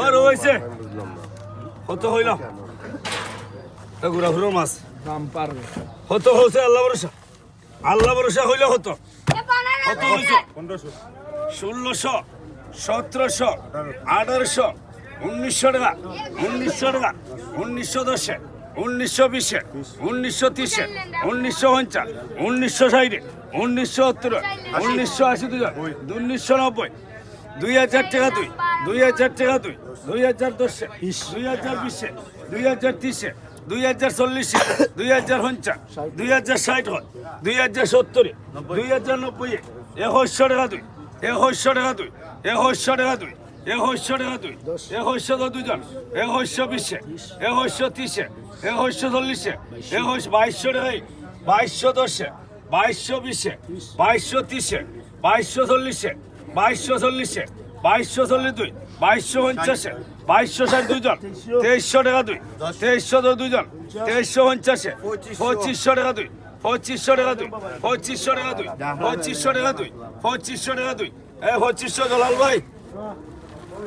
আর হয়েছে কত হইল ঘুরা মাছ দাম পারবে কত হয়েছে আল্লাহ ভরসা হইলে হতো কত হয়েছে 1600 1700 1800 1900 টাকা 1900 টাকা 1910 1920 1930 1950 1960 1970 1980 1990 2000 টাকা 2000 টাকা 2010 2020 2030 2040 2050 2060 2070 2090 2100 টাকা 2100 টাকা 2100 টাকা 2100 টাকা 2100 দুজন 2120 2130 2140 2200 টাকা 2210 2220 2230 2240 2240 2240 2250 2260 দুজন 2300 টাকা 2300 দুজন 2350 2500 টাকা 2500 টাকা 2500 টাকা 2500 টাকা 2500 টাকা 2500 জলাল ভাই